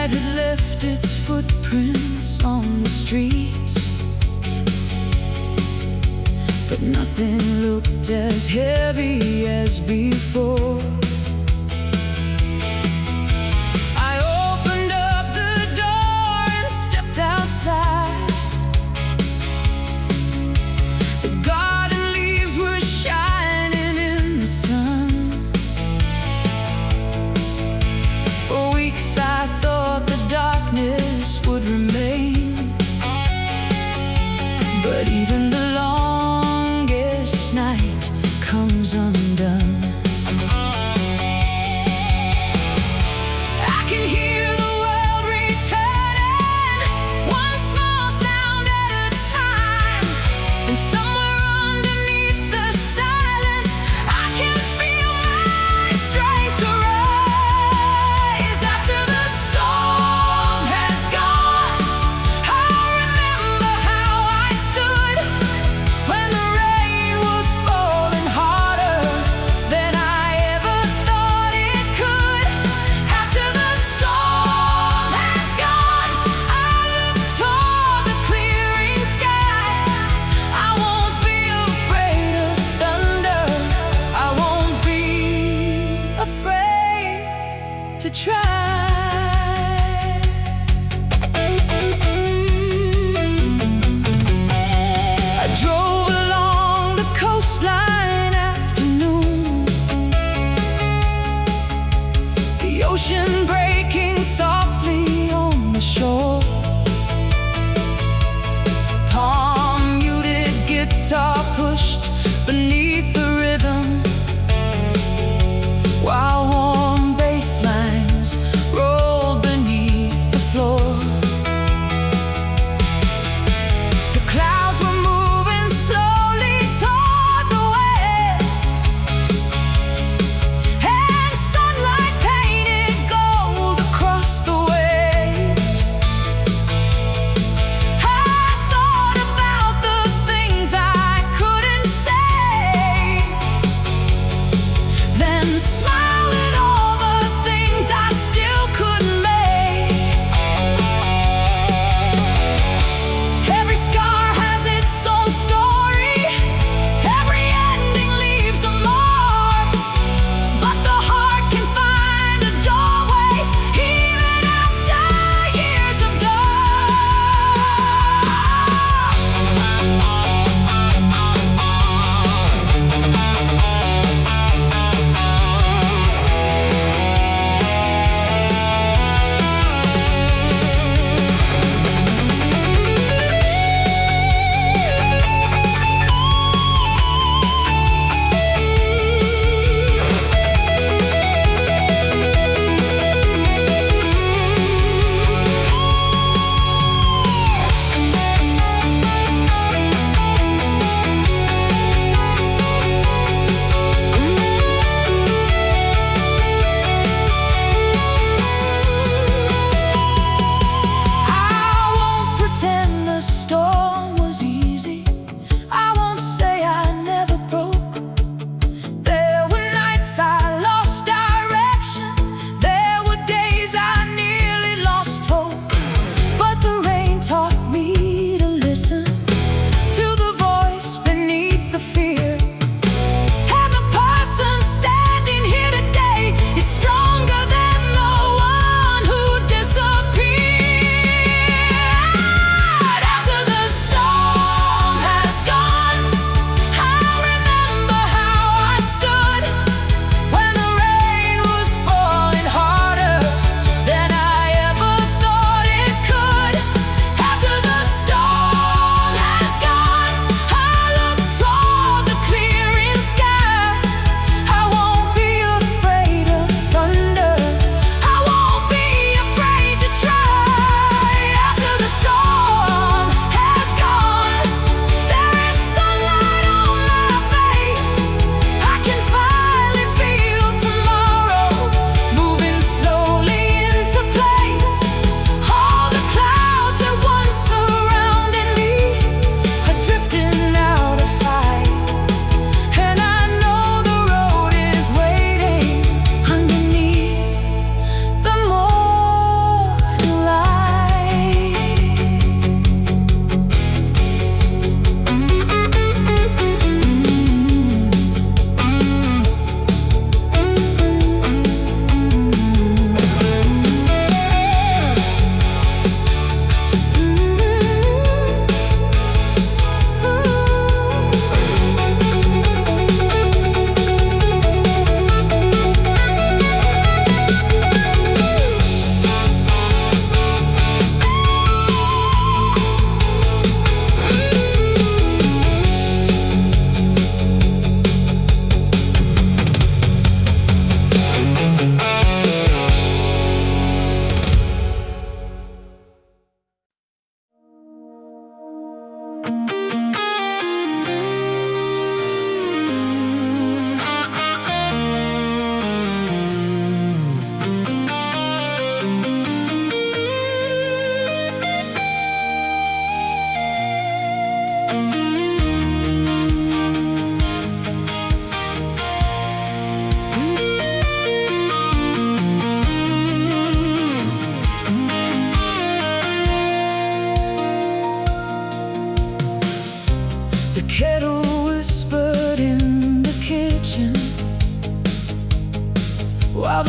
night had left its footprints on the streets, but nothing looked as heavy as before. I opened up the door and stepped outside. The garden leaves were shining in the sun. For weeks I thought the darkness would remain, but even the longest night comes undone. I can hear the world returning, one small sound at a time, and somewhere underneath the silence I can feel my strength arise. After the storm has gone, I remember how I stood when the rain was falling harder than I ever thought it could. After the storm has gone, I look toward the clearing sky. I won't be afraid of thunder. I won't be afraid to try. I drove along the coastline afternoon, the ocean breaking softly on the shore. Palm muted guitar pushed beneath the rhythm, while warm bass lines rolled beneath the floor. The clouds were moving slowly toward the west, and sunlight painted gold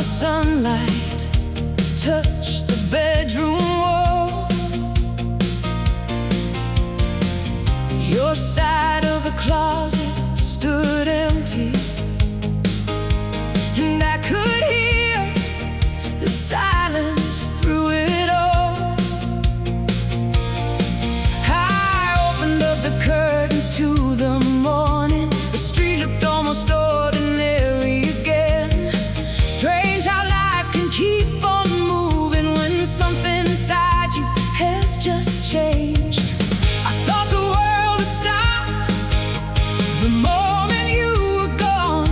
sunlight touched the bedroom wall. Your side of the closet stood empty, and I could hear the silence through it all. I opened up the curtains to the morning. The street looked almost ordinary again. Strange how life can keep on moving when something inside you has just changed. I thought the world would stop the moment you were gone,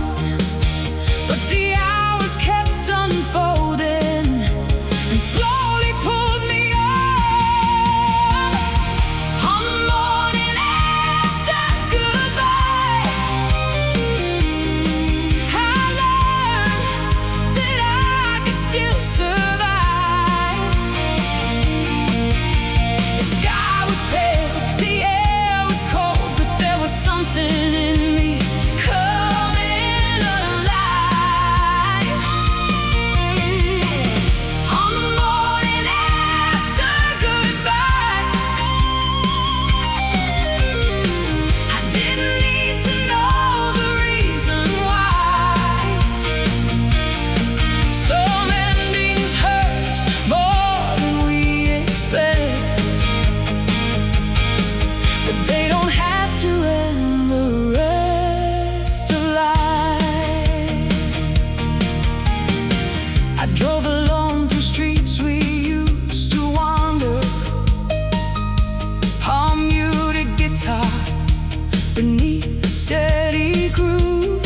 but the hours kept unfolding and slowly pulled me on. On the morning after goodbye, I learned that I could still survive. The sky was pale, the air was cold, but there was something in me coming alive. On the morning after goodbye, I didn't need to know the reason why. Some endings hurt more than we expect, but they don't have to end the rest of life. I drove alone through streets we used to wander, palm muted guitar beneath the steady groove.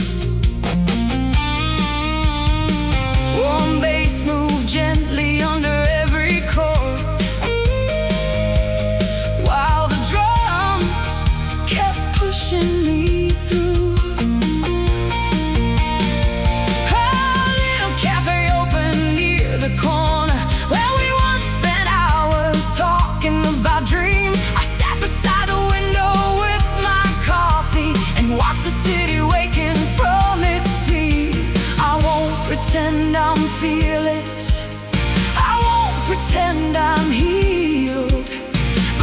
Warm bass moved gently under every chord, while the drums kept pushing me through. A little cafe open near the corner where we once spent hours talking about dreams. I sat beside the window with my coffee and watched the city waking from its sleep. I won't pretend I'm fearless, I won't pretend I'm healed,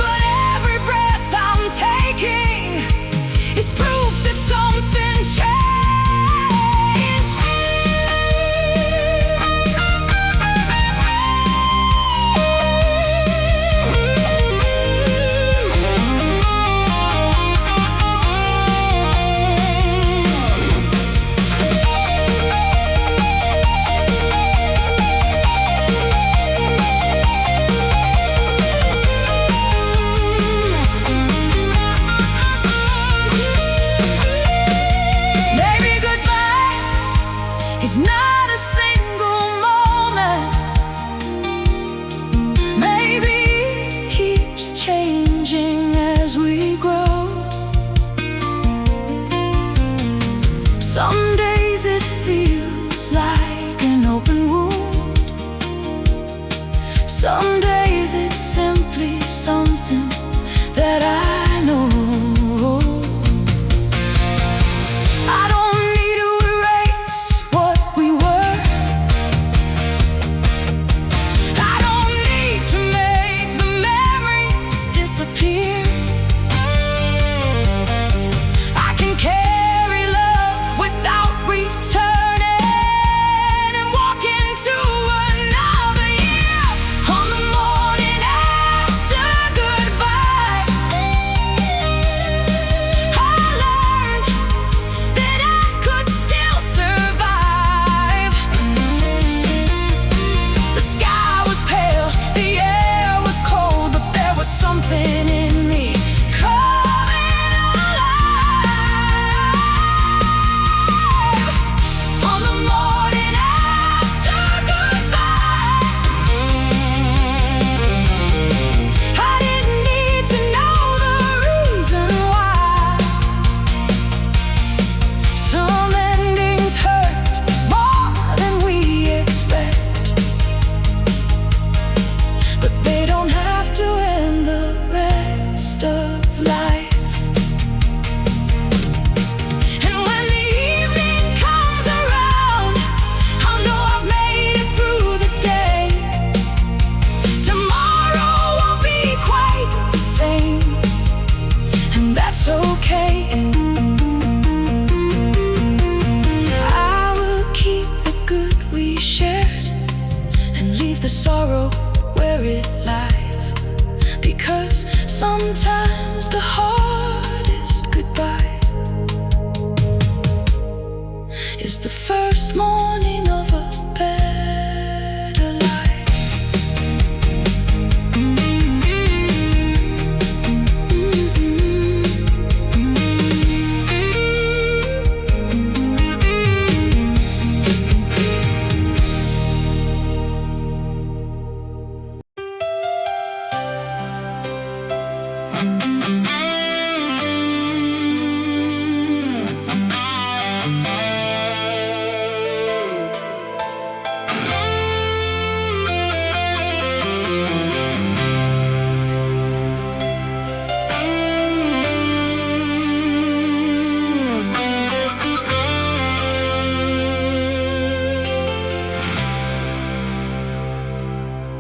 but every breath I'm taking is proof that something changed. leave the sorrow where it lies, because sometimes the hardest goodbye is the first morning of a better life.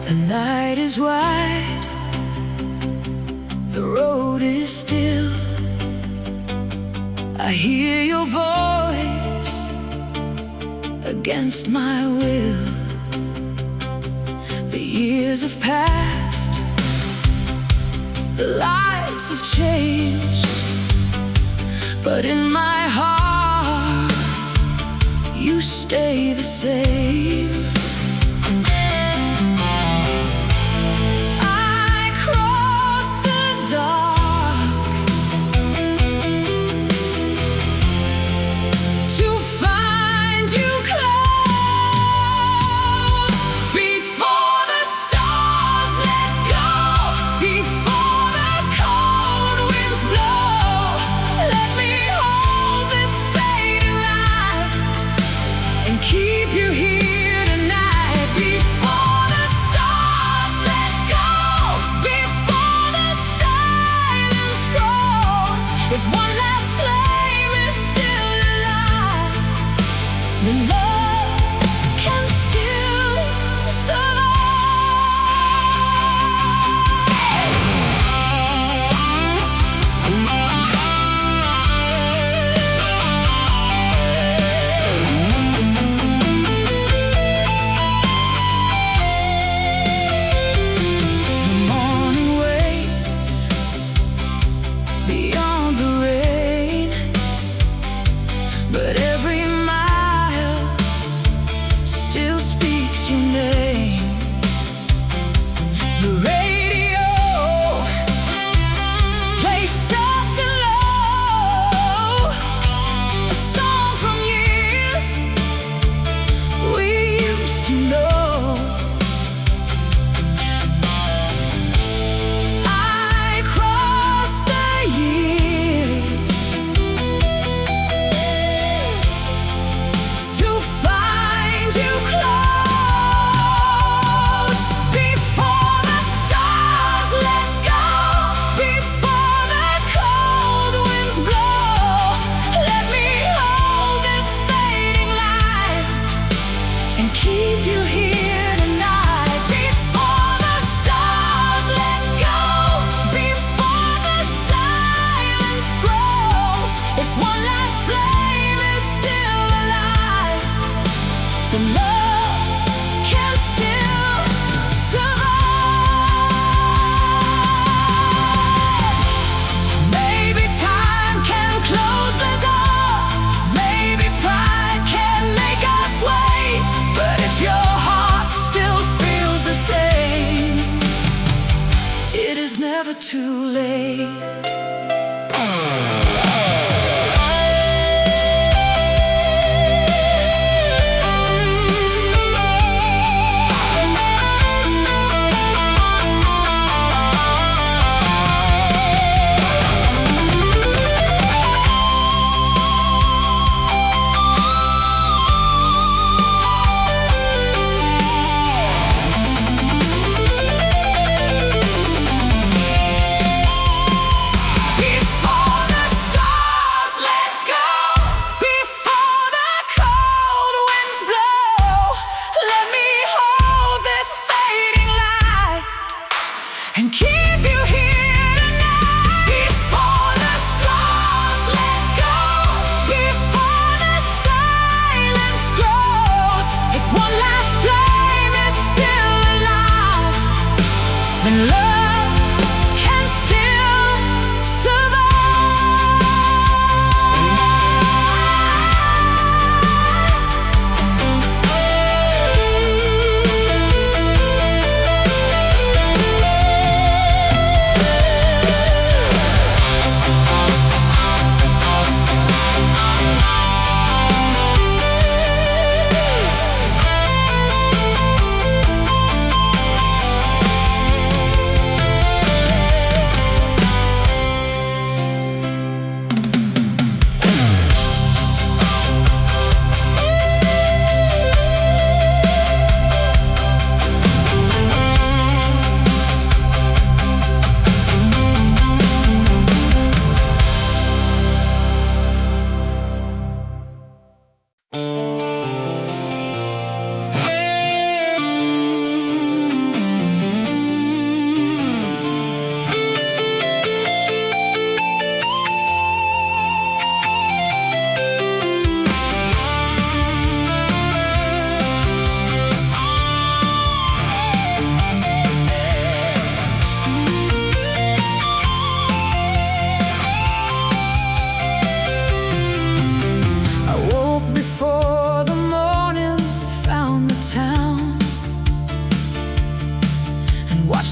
The night is wide, the road is still. I hear your voice against my will. The years have passed, the lights have changed, but in my heart you stay the same. Keep you here tonight before the stars let go, before the silence grows. If one last flame is still alive, then love can still but every mile still speaks your name. The radio plays soft and low, a song from years we used to know. I crossed the years to find you close, before the stars let go, before the cold winds blow. Let me hold this fading light and keep you here tonight. Before the stars let go, before the silence grows. If one last flame is still alive, then love can still survive. Maybe time can close the door, maybe pride can make us wait, but if your heart still feels the same, it is never too late.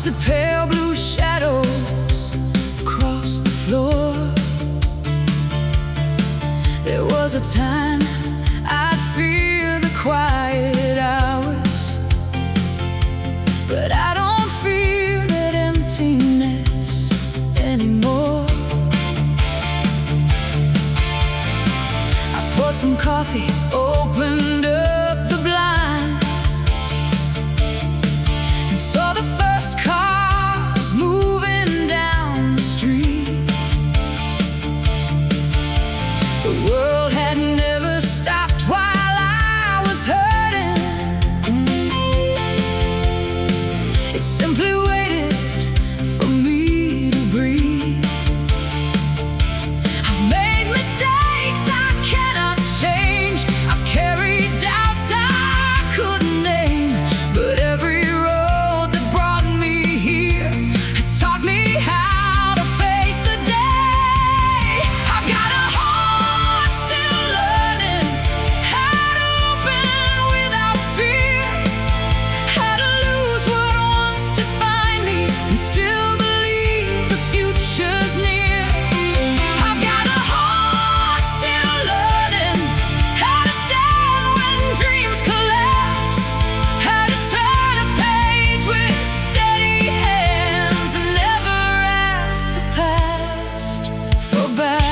the pale blue shadows across the floor. There was a time I'd fear the quiet hours, but I don't fear that emptiness anymore. I poured some coffee, opened up the blinds, and saw the first cars moving down the street. The world had never stopped while I was hurting. It simply waited for me to breathe. I've made mistakes I cannot change. I've carried doubts I couldn't name, but every road that brought me here has taught me how to face the day. I've got a heart still learning how to open without fear, how to lose what wants to find me and still believe the future's near. I've got a heart still learning how to stand when dreams collapse, how to turn a page with steady hands and never ask the past for back.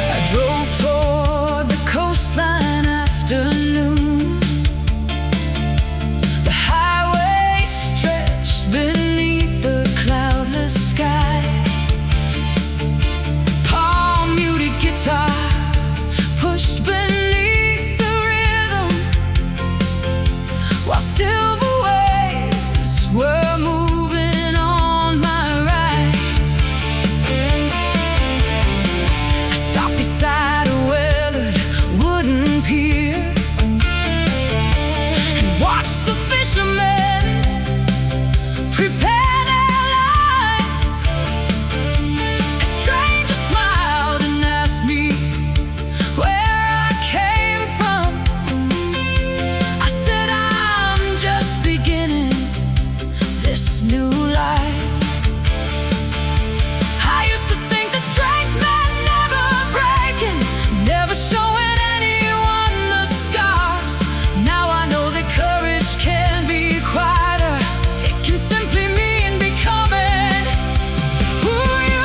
I drove toward the coastline after noon. The highway stretched beneath the cloudless sky. Palm muted guitar pushed beneath the rhythm, while silver waves were moving on my right. I stopped beside a weathered wooden pier and watched the fishermen prepare their lines. A stranger smiled and asked me where I came from. I said I'm just beginning this new life. I used to think that strength meant never breaking, never showing anyone the scars. Now I know that courage can be quieter. It can simply mean becoming who you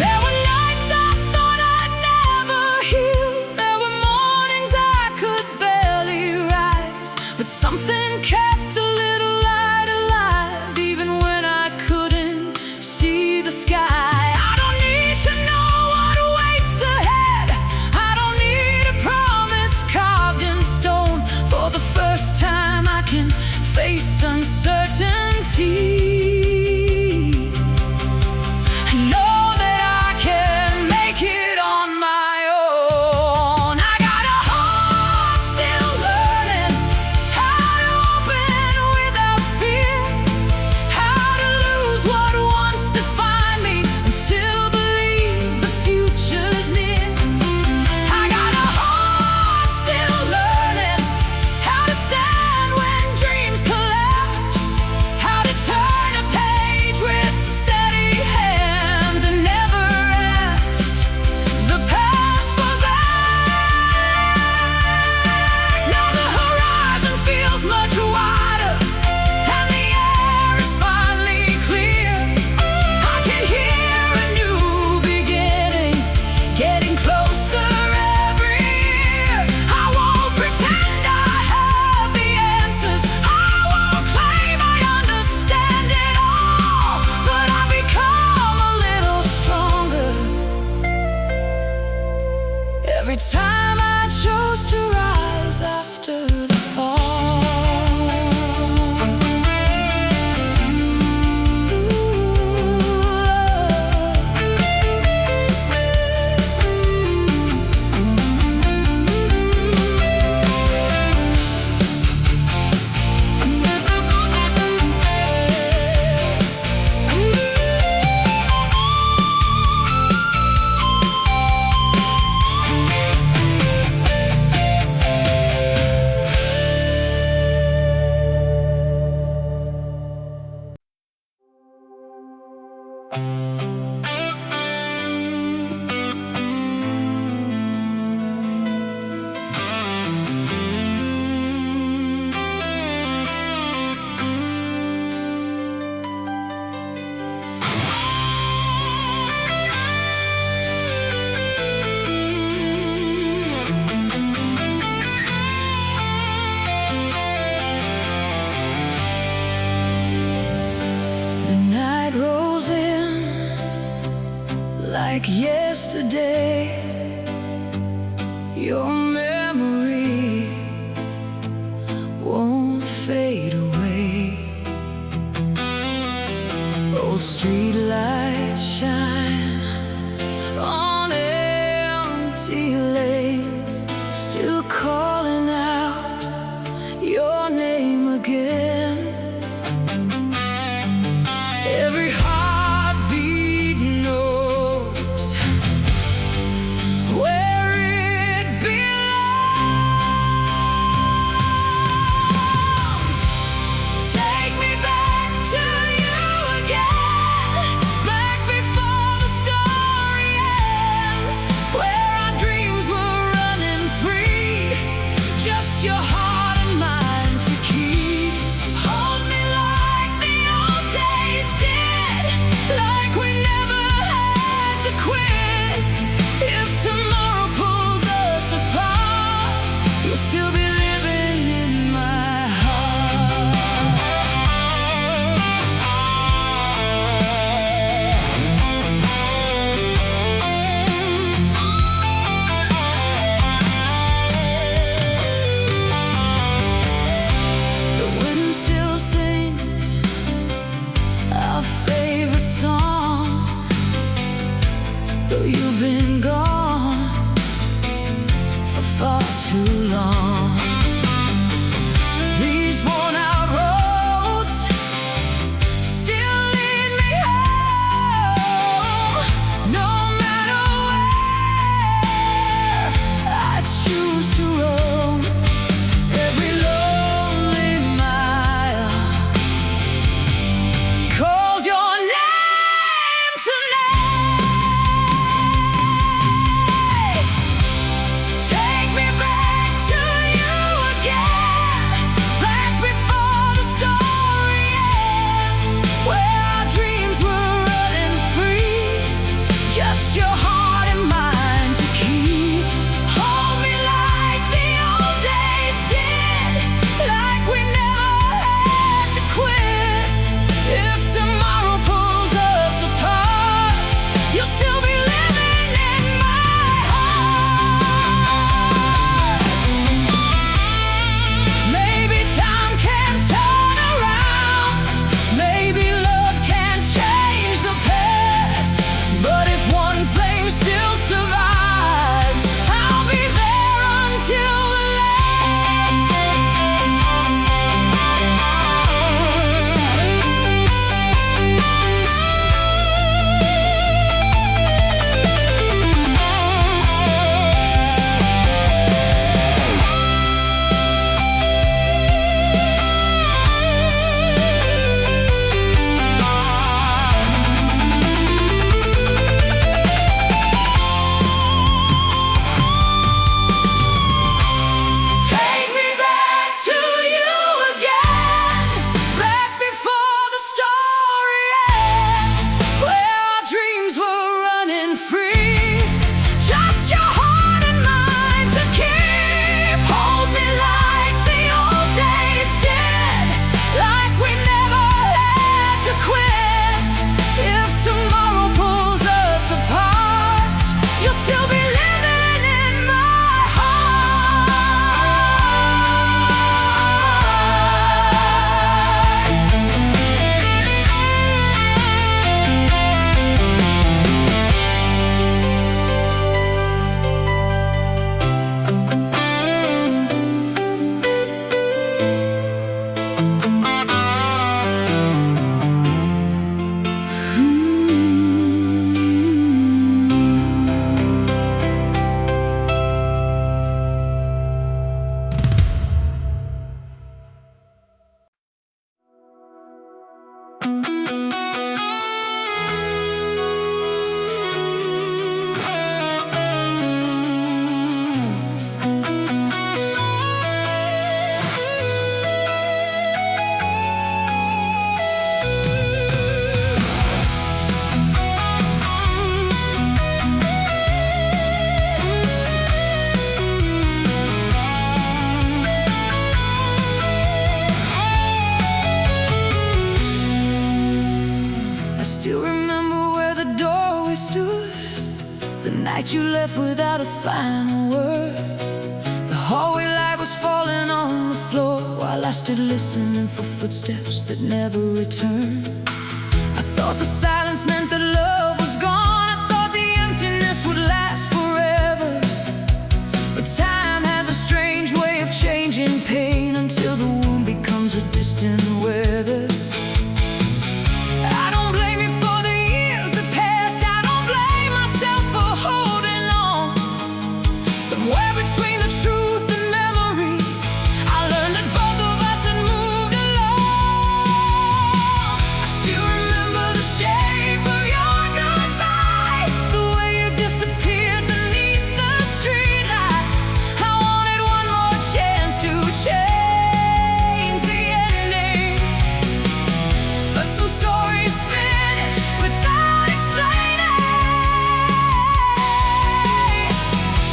There were nights I thought I'd never heal. There were mornings I could barely rise, but something kept a little light alive, even when I couldn't see the sky. I don't need to know what awaits ahead. I don't need a promise carved in stone. For the first time I can face uncertainty. I know that I can make it on my own. I got a heart still learning how to open without fear, how to lose what wants to find me and still believe the future's near. I got a heart still learning how to stand when dreams collapse, how to turn like yesterday. Your memory won't fade away. Old streetlights shine on empty lanes, still calling out your name again. Every heartbeat knows where it belongs. Take me back to you again, back before the story ends, where our dreams were running free, just your heart and mine to keep. Hold me like the old days did, like we never had to quit. If tomorrow pulls us apart, you'll still be living in my The wind still sings our favorite song, though you've been gone for far too long. But you left without a final word. The hallway light was falling on the floor, while I stood listening for footsteps that never returned. I thought the silence meant that love was gone. I thought the emptiness would last forever. But time has a strange way of changing pain until the wound becomes a distant weather. I don't blame you for the years that passed. I don't blame myself for holding on. Somewhere between the truth and memory, I learned that both of us had moved along. I still remember the shape of your goodbye, the way you disappeared beneath the streetlight. I wanted one more chance to change the ending, but some stories finish without explaining.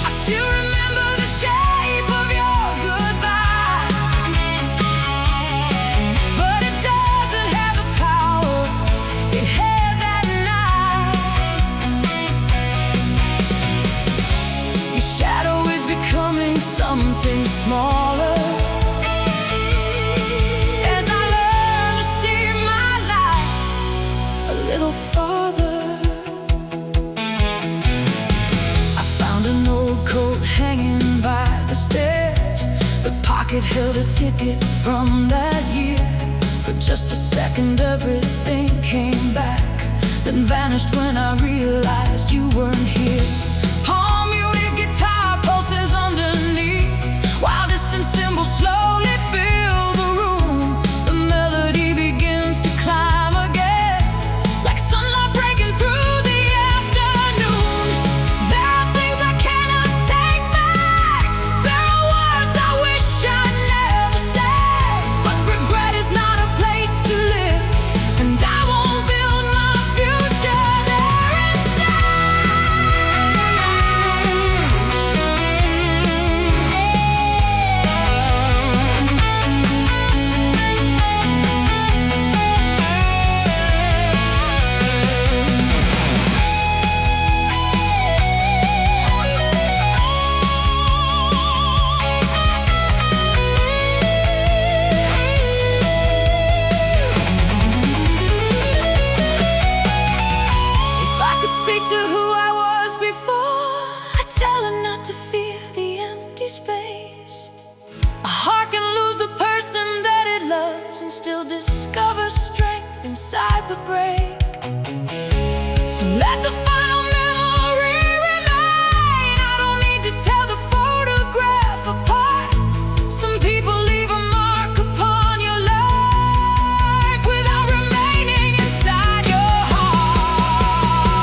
I still remember the shape of your goodbye, but it doesn't have the power it had that night. Your shadow is becoming something smaller as I learn to see my life a little farther. I found an old coat hanging by the stairs. The pocket held a ticket from that year. For just a second everything came back, then vanished when I realized you weren't here. Palm muted guitar pulses underneath, while distant cymbals slowly fill the room. The melody begins to climb again, like sunlight breaking through the afternoon. There are things I cannot take back. There are words I wish I'd never said, but regret is not a place to live, and I won't build my future there instead. If I could speak to who I was before, I'd tell her not to fear the empty space. A heart can lose the person that it loves and still discover strength inside the break. So let the final memory remain. I don't need to tell the photograph apart. Some people leave a mark upon your life without remaining inside your heart.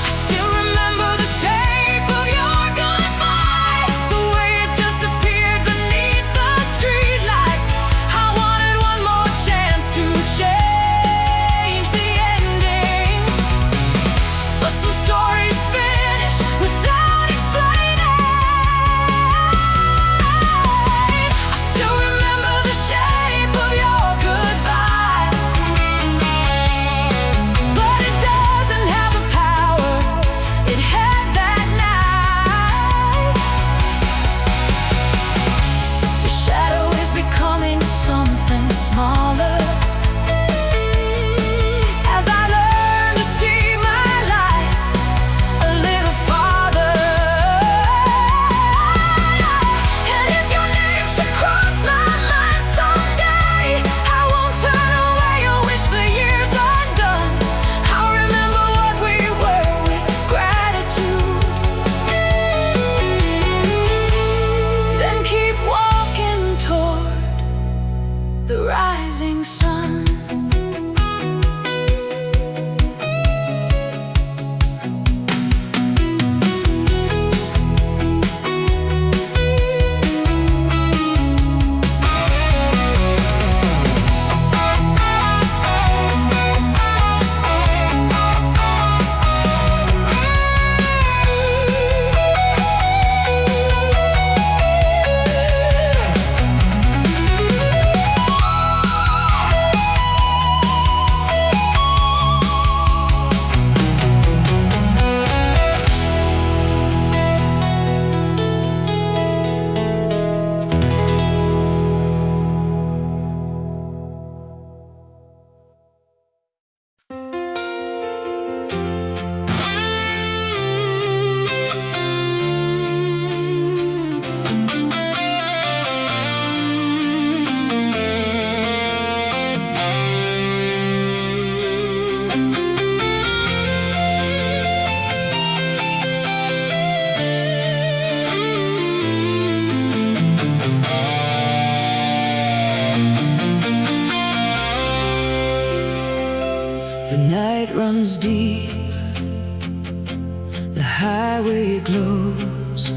I still remember the shape of your goodbye, the way it disappeared beneath the streetlight. I wanted one more chance to change the ending, runs deep, the highway glows.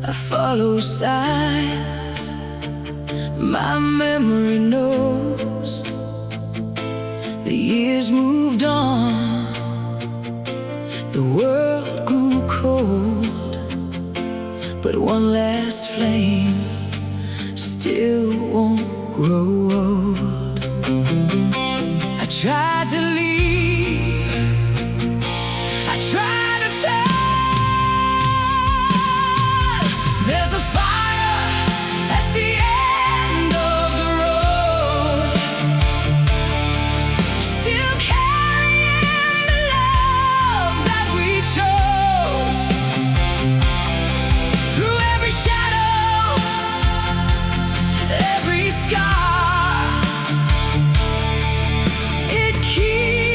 I follow signs my memory knows. The years moved on, the world grew cold, but one last flame still won't grow old. I tried to leave, I tried to turn. There's a fire at the end of the road, still carrying the love that we chose. Through every shadow, every scar, it keeps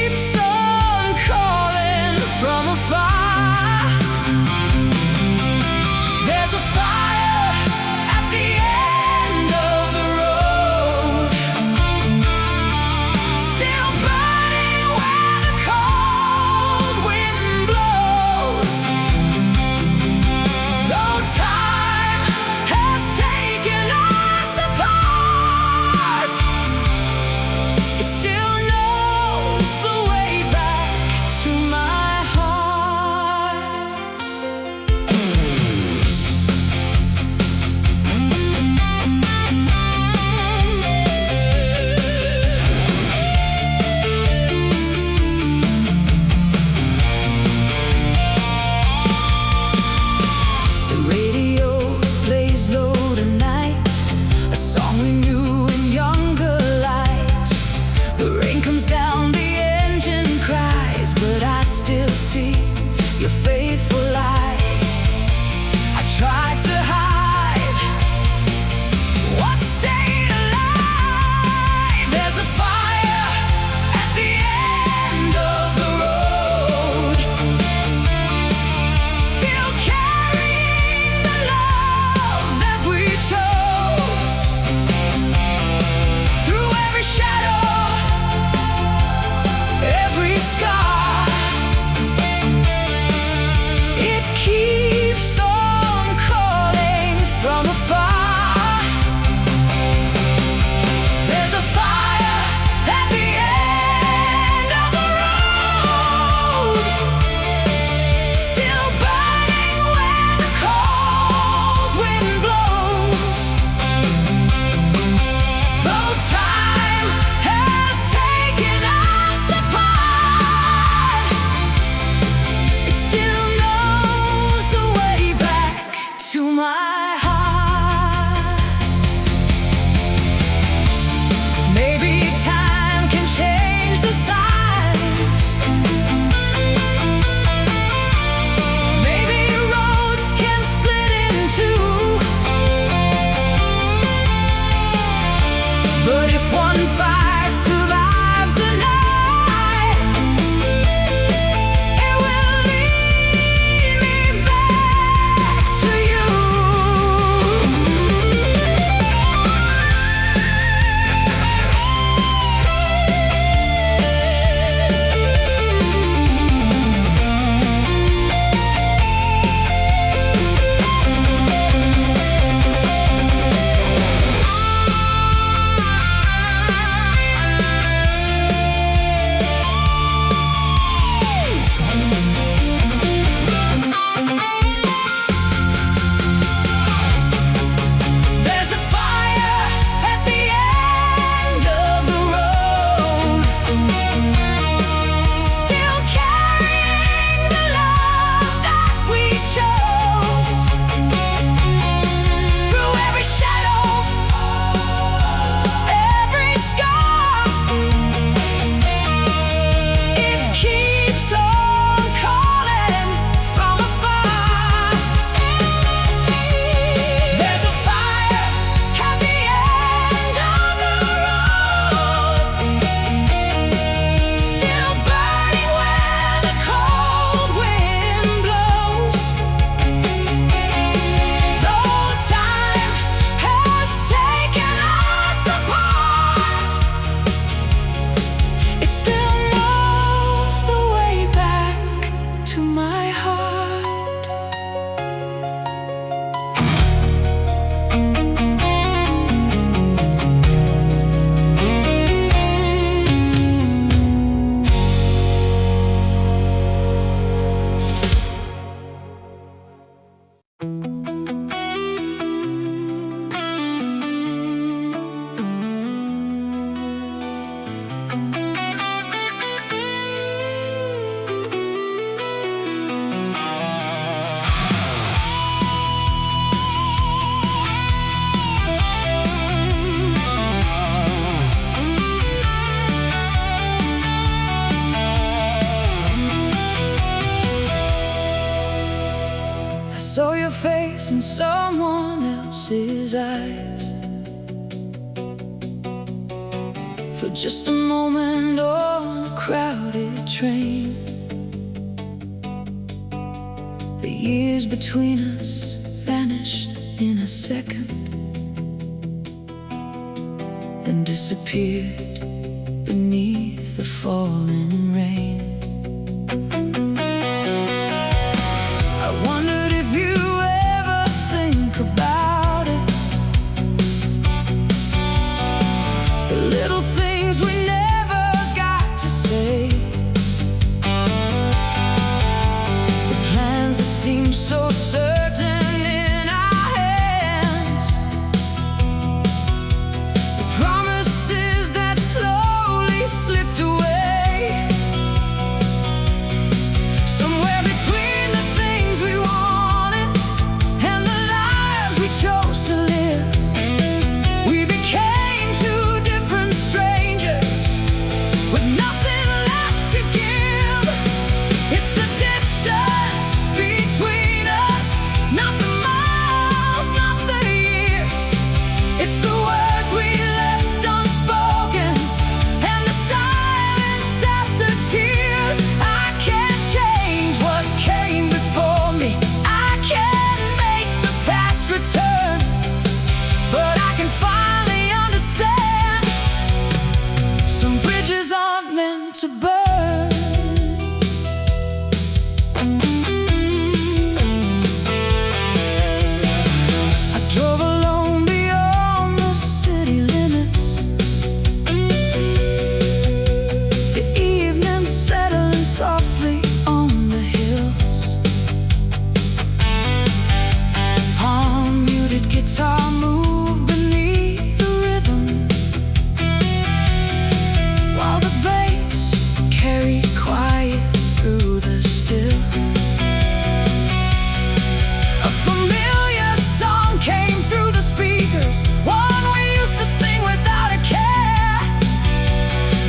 face in someone else's eyes for just a moment on a crowded train. The years between us vanished in a second, then disappeared beneath the falling rain. I wondered if you ever think about it, the little things we never got to say, the plans that seem so certain in our hands, the promises that slowly slipped away. Somewhere between the things we wanted and the lives we chose to live, we became two different strangers with nothing left to give. It's the distance between us, not the miles, not the years. It's the words we left unspoken and the silence after tears. I can't change what came before me, I can't make the past return, but I can finally understand some bridges aren't meant to burn. I drove alone beyond the city limits, the evening settling softly on the hills. Palm-muted guitar moved beneath the rhythm, while the bass carried quiet through the still. A familiar song came through the speakers, one we used to sing without a care.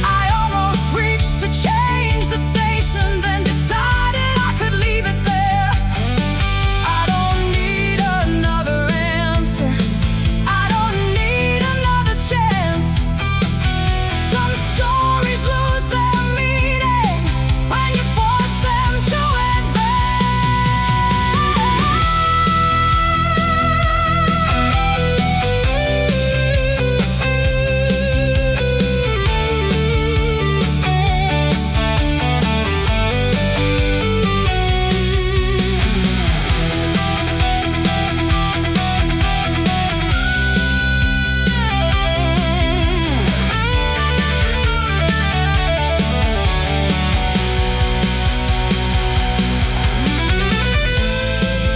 I almost reached to change the station, then decided I could leave it there. I don't need another answer, I don't need another chance. Some stories lose their meaning when you force them to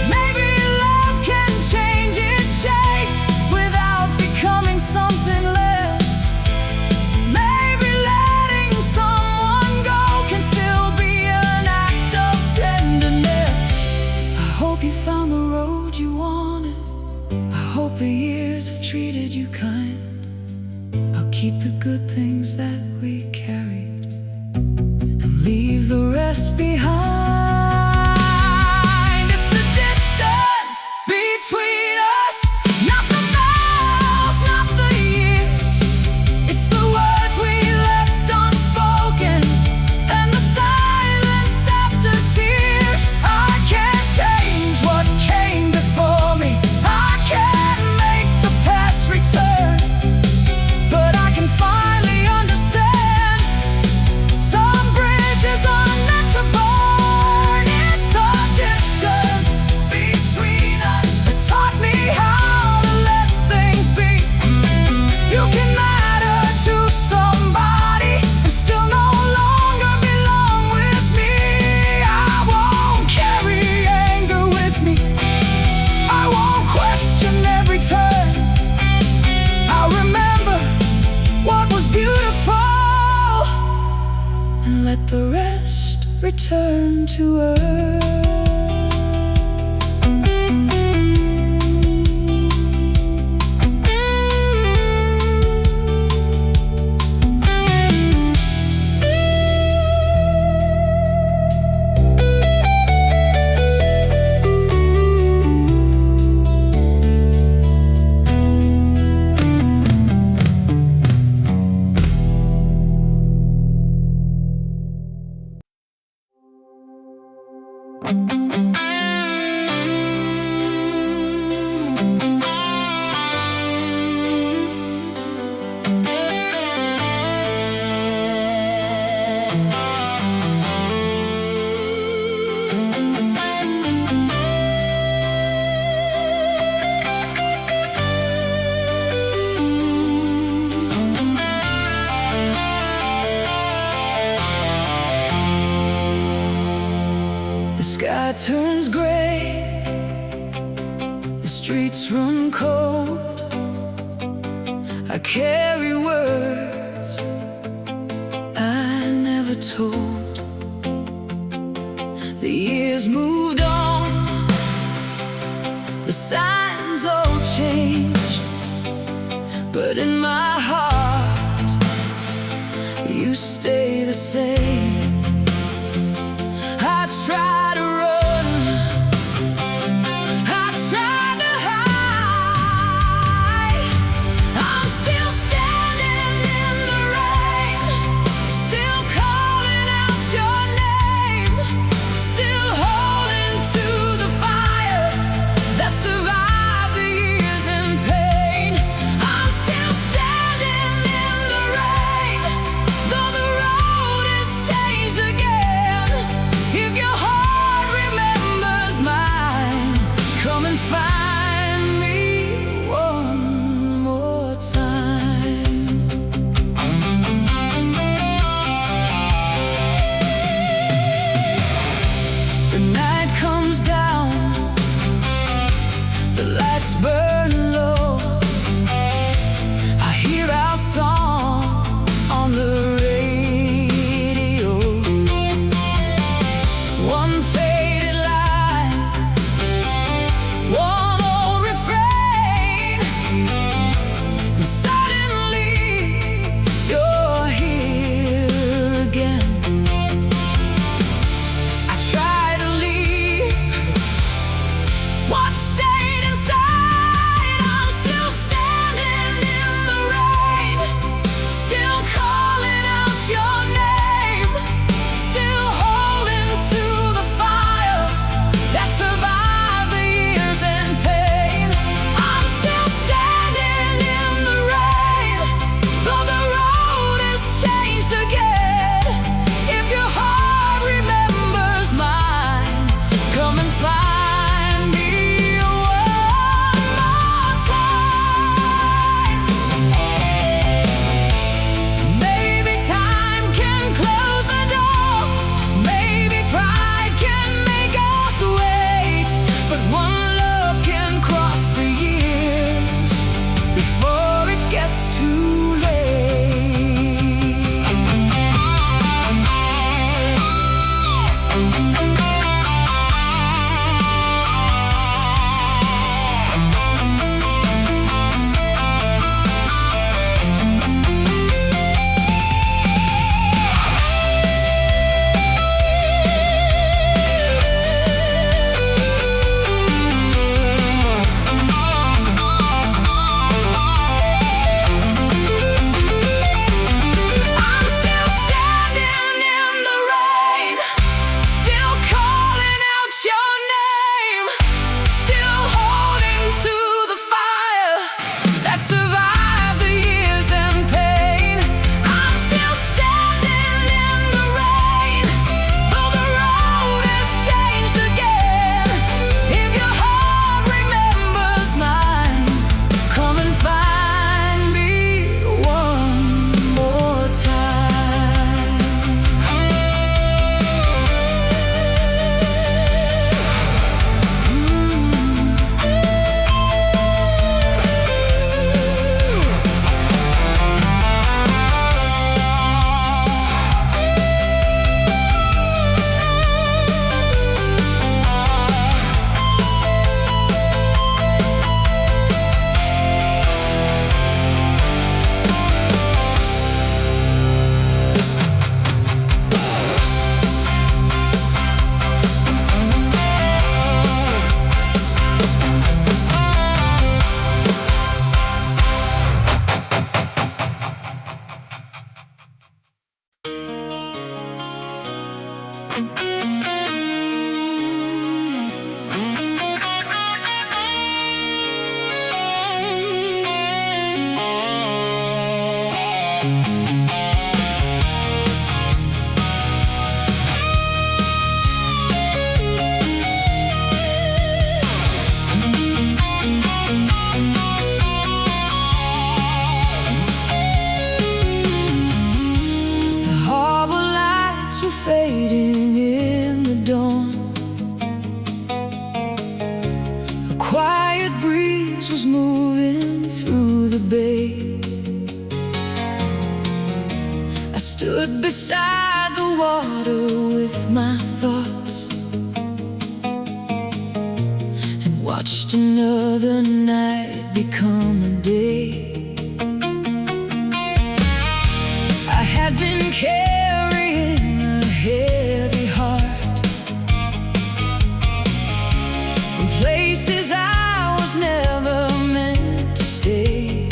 maybe love can change its shape without becoming something less. Maybe letting someone go can still be an act of tenderness. I hope you found the road you wanted, I hope the years have treated you kind. I'll keep the good things that we carried and leave the rest behind. It's the distance between us, not the miles, not the years. It's the words we left unspoken and the silence after tears. I can't change what came before me, I can't make the past return, but I can finally understand some bridges are meant to burn. It's the distance between us that taught me how to let things be. You can matter to somebody and still no longer belong with me. I won't carry anger with me, I won't question every turn. I'll remember what was beautiful and let the rest return to earth. turns gray, the streets run cold. I carry words I never told. The years moved on, the signs all changed, but in my heart you stay the same. I try to run, I try to hide. I'm still standing in the rain, still calling out your name, still holding to the fire that survived the years in pain. I'm still standing in the rain, though the road has changed again. If your heart remembers mine, come and find me one more time. The night comes down, the lights burn low. I hear our song on the radio. One faded line, one old refrain, and suddenly you're here again. I try to leave what stayed inside. I'm breeze was moving through the bay. I stood beside the water with my thoughts and watched another night become a day. I had been carrying a heavy heart from places I was never meant to stay.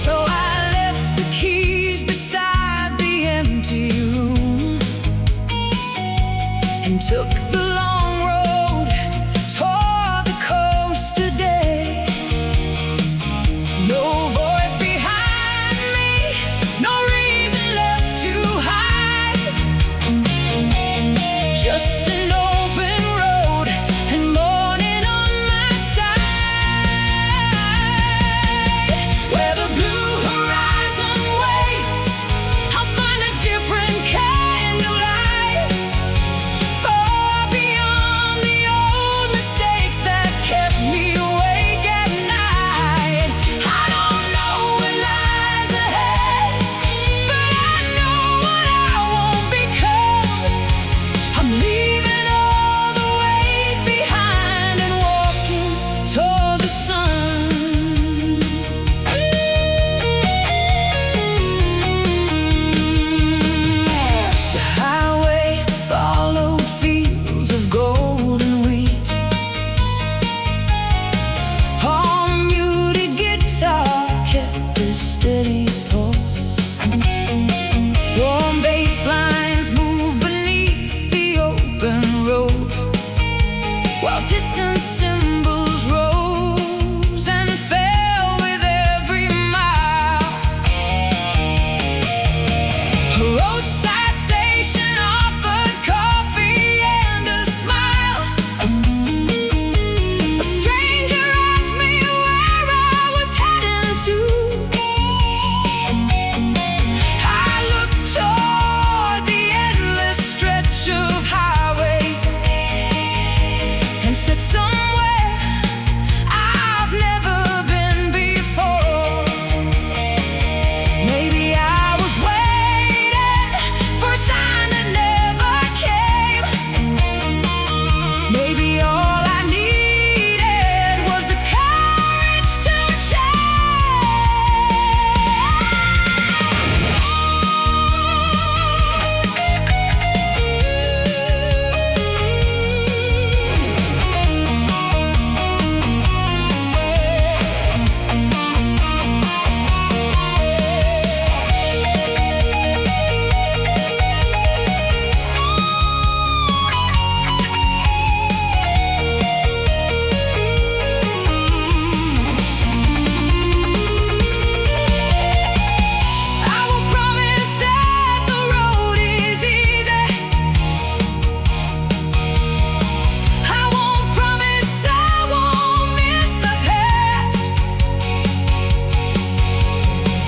So I left the keys beside the empty room and took the long road toward the coast today. No voice behind me, no reason left to hide, just an open road and morning on my side. Where the blue horizon waits, I'll find a different kind of light, far beyond the old mistakes that kept me awake at night. I don't know what lies ahead, but I know what I won't become. I'm leaving all the weight behind and walking toward the sun. The highway followed fields of golden wheat. Palm muted guitar kept a steady pulse. Warm bass lines moved beneath the open road, while distant cymbals rose and fell with every mile. A roadside station offered coffee and a smile. A stranger asked me where I was heading to. I looked toward the endless stretch of highway and said, somewhere I've never been before. Maybe I was waiting for a sign that never came. Maybe all I needed was the courage to I will promise that the road is easy. I won't promise I won't miss the past,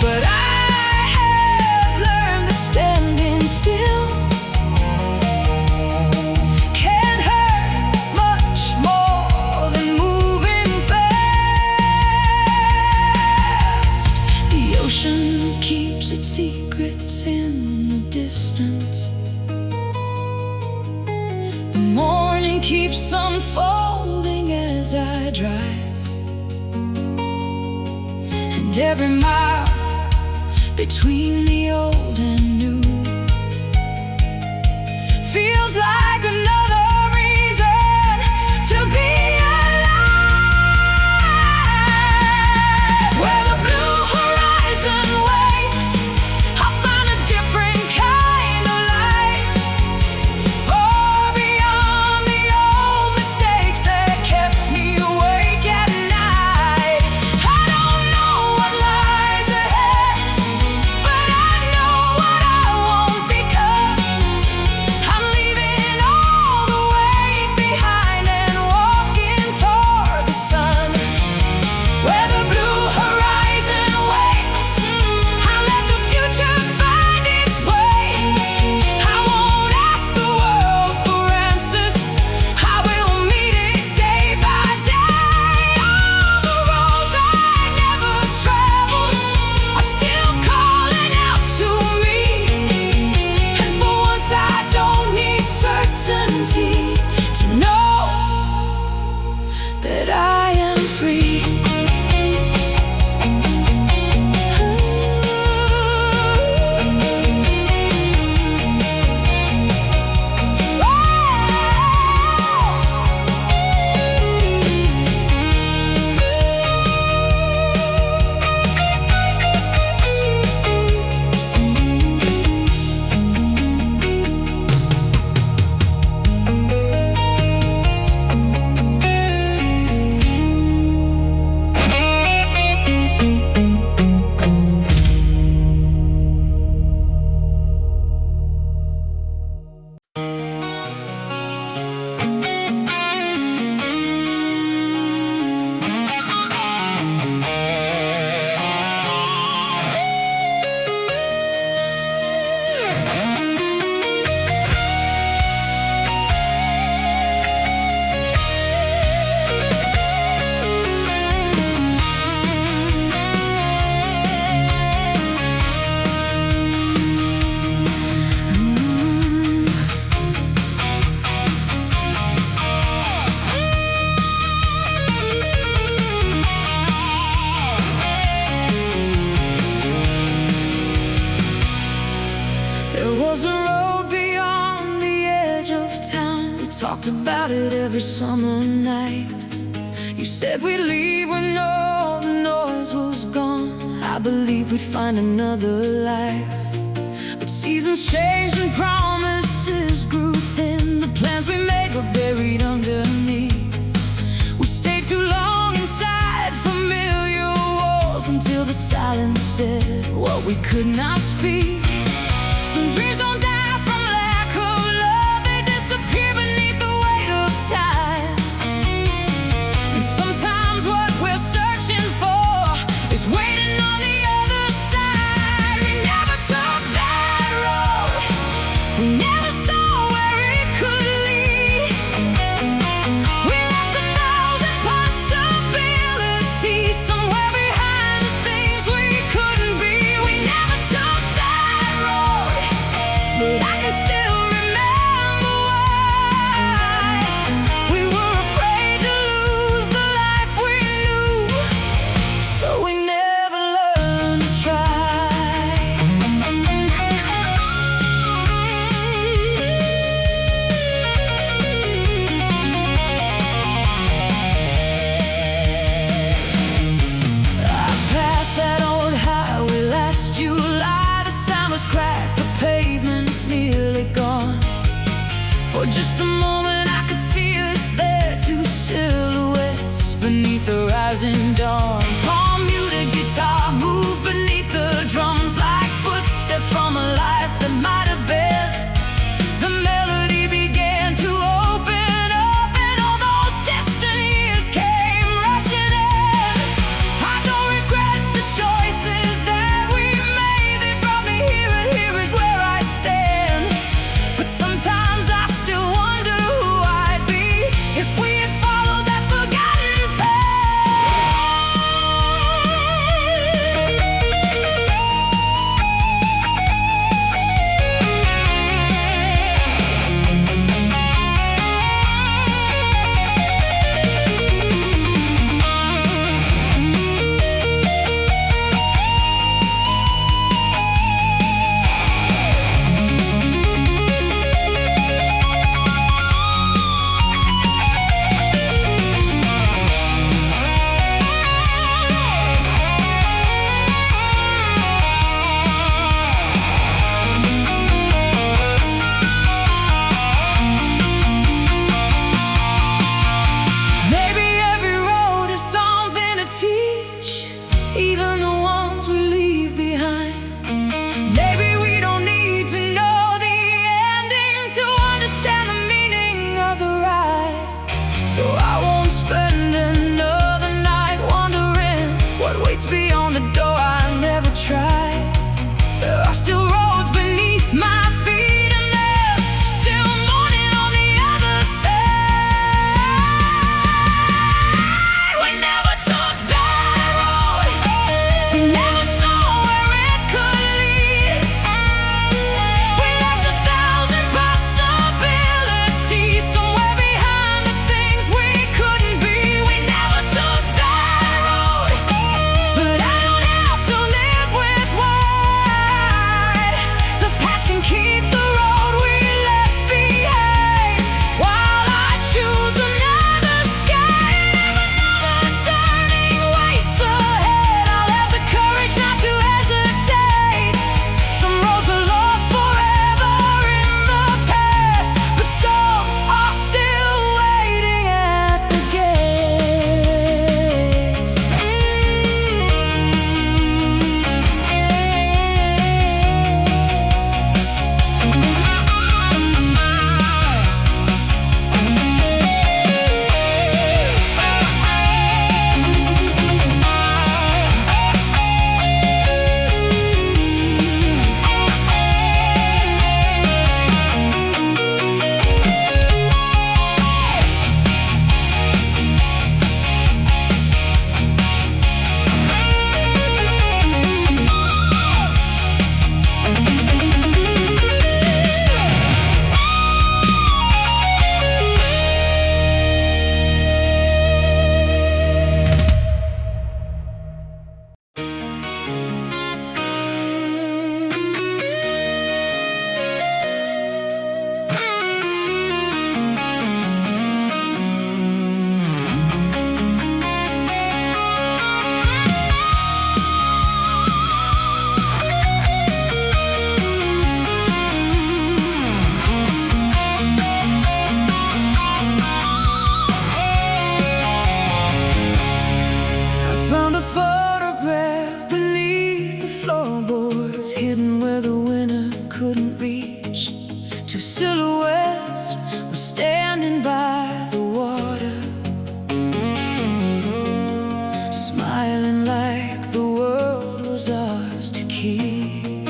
but I have learned that standing still can hurt much more than moving fast. The ocean keeps its secrets in the distance. The morning keeps unfolding as I drive, and every mile between the old and new feels like another reason to be alive. Where the blue horizon waits, I'll find a different kind of light, far beyond the old mistakes that kept me awake at night. I don't know what lies ahead, but I know what I won't become. I'm leaving all about it every summer night. You said we'd leave when all the noise was gone. I believed we'd find another life. But seasons changed and promises grew thin. The plans we made were buried underneath. We stayed too long inside familiar walls until the silence said what we could not speak. Some dreams don't die from lack of love, they disappear beneath the weight of time. And sometimes what we're searching for is waiting on the other side. We never took that road, we never saw where it could lead. We left 1,000 possibilities somewhere behind the things we couldn't be. We never took that road, but I can still remember why. We were afraid to lose the life we knew, so we never learned to try. I passed that old highway last July. The sound was cracked, the pavement nearly gone. For just a moment I could see us there, two silhouettes beneath the rising dawn. Palm muted guitar moved beneath the drums like footsteps from a life that might have been. The melody began to open up and all those distant years came rushing in. I don't regret the choices that we made. They brought me here, and here is where I stand. But sometimes I still wonder who I'd be if we had followed that forgotten path. was ours to keep.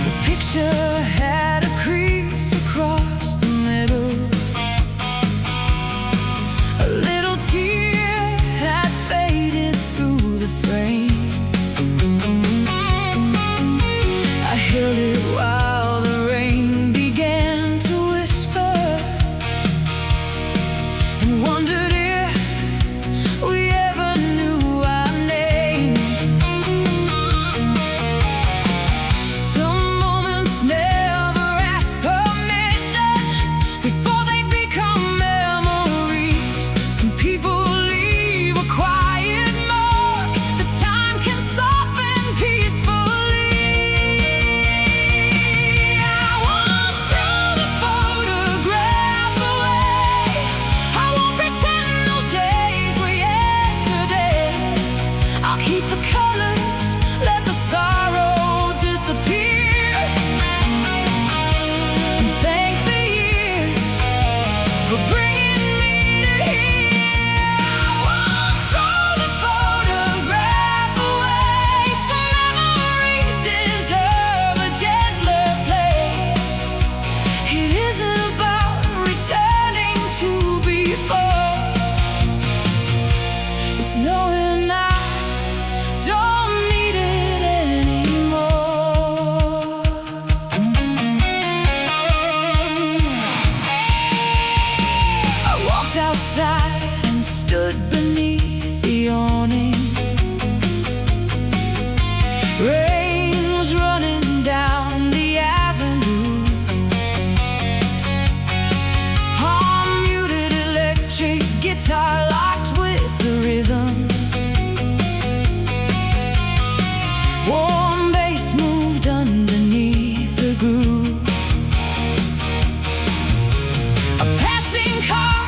The picture had a crease across the middle. A little tear had faded through the frame. I held it while the rain began to whisper, and wondered if we ever knew our names. Some moments never ask permission before they become memories. Some people leave a quiet mark that time can soften peacefully. I won't throw the photograph away. I won't pretend those days were yesterday. I'll keep the colors, let the sorrow disappear, and thank the years for bringing me to here. I won't throw the photograph away. Some memories deserve a gentler place. It isn't about returning to before. It's knowing I don't need it anymore. I walked outside and stood beneath the awning. Rain was running down the avenue. Palm muted electric guitar locked with the rhythm. Warm bass moved underneath the groove. A passing car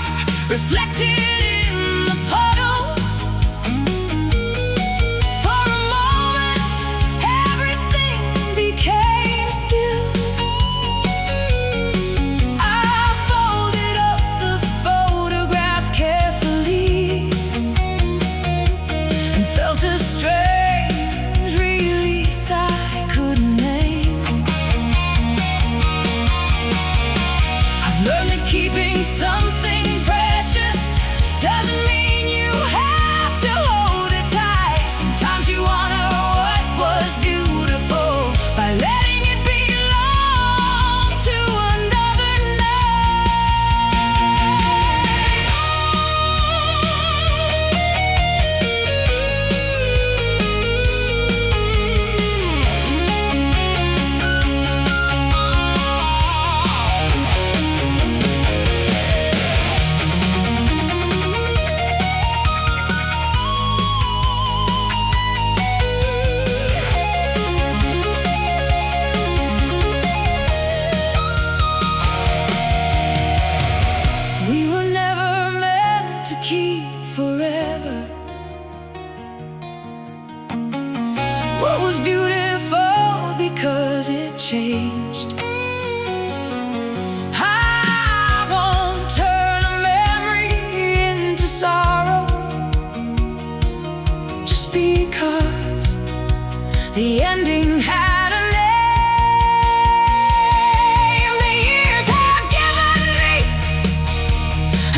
reflected in the puddles. For a moment, everything became still. I folded up the photograph carefully and felt a strange release I couldn't name. I've learned that keeping something precious doesn't mean you have to hold it tight. Sometimes you honor what was beautiful by letting it belong to another we were never meant to keep forever. What was beautiful because it changed. I won't turn a memory into sorrow just because the ending had a name. The years have given me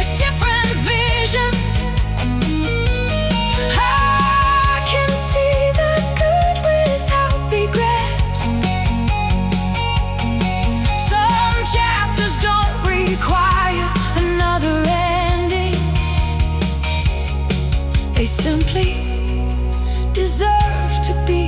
a different vision. I can see the good without regret. Some chapters don't require another ending. They simply deserve to be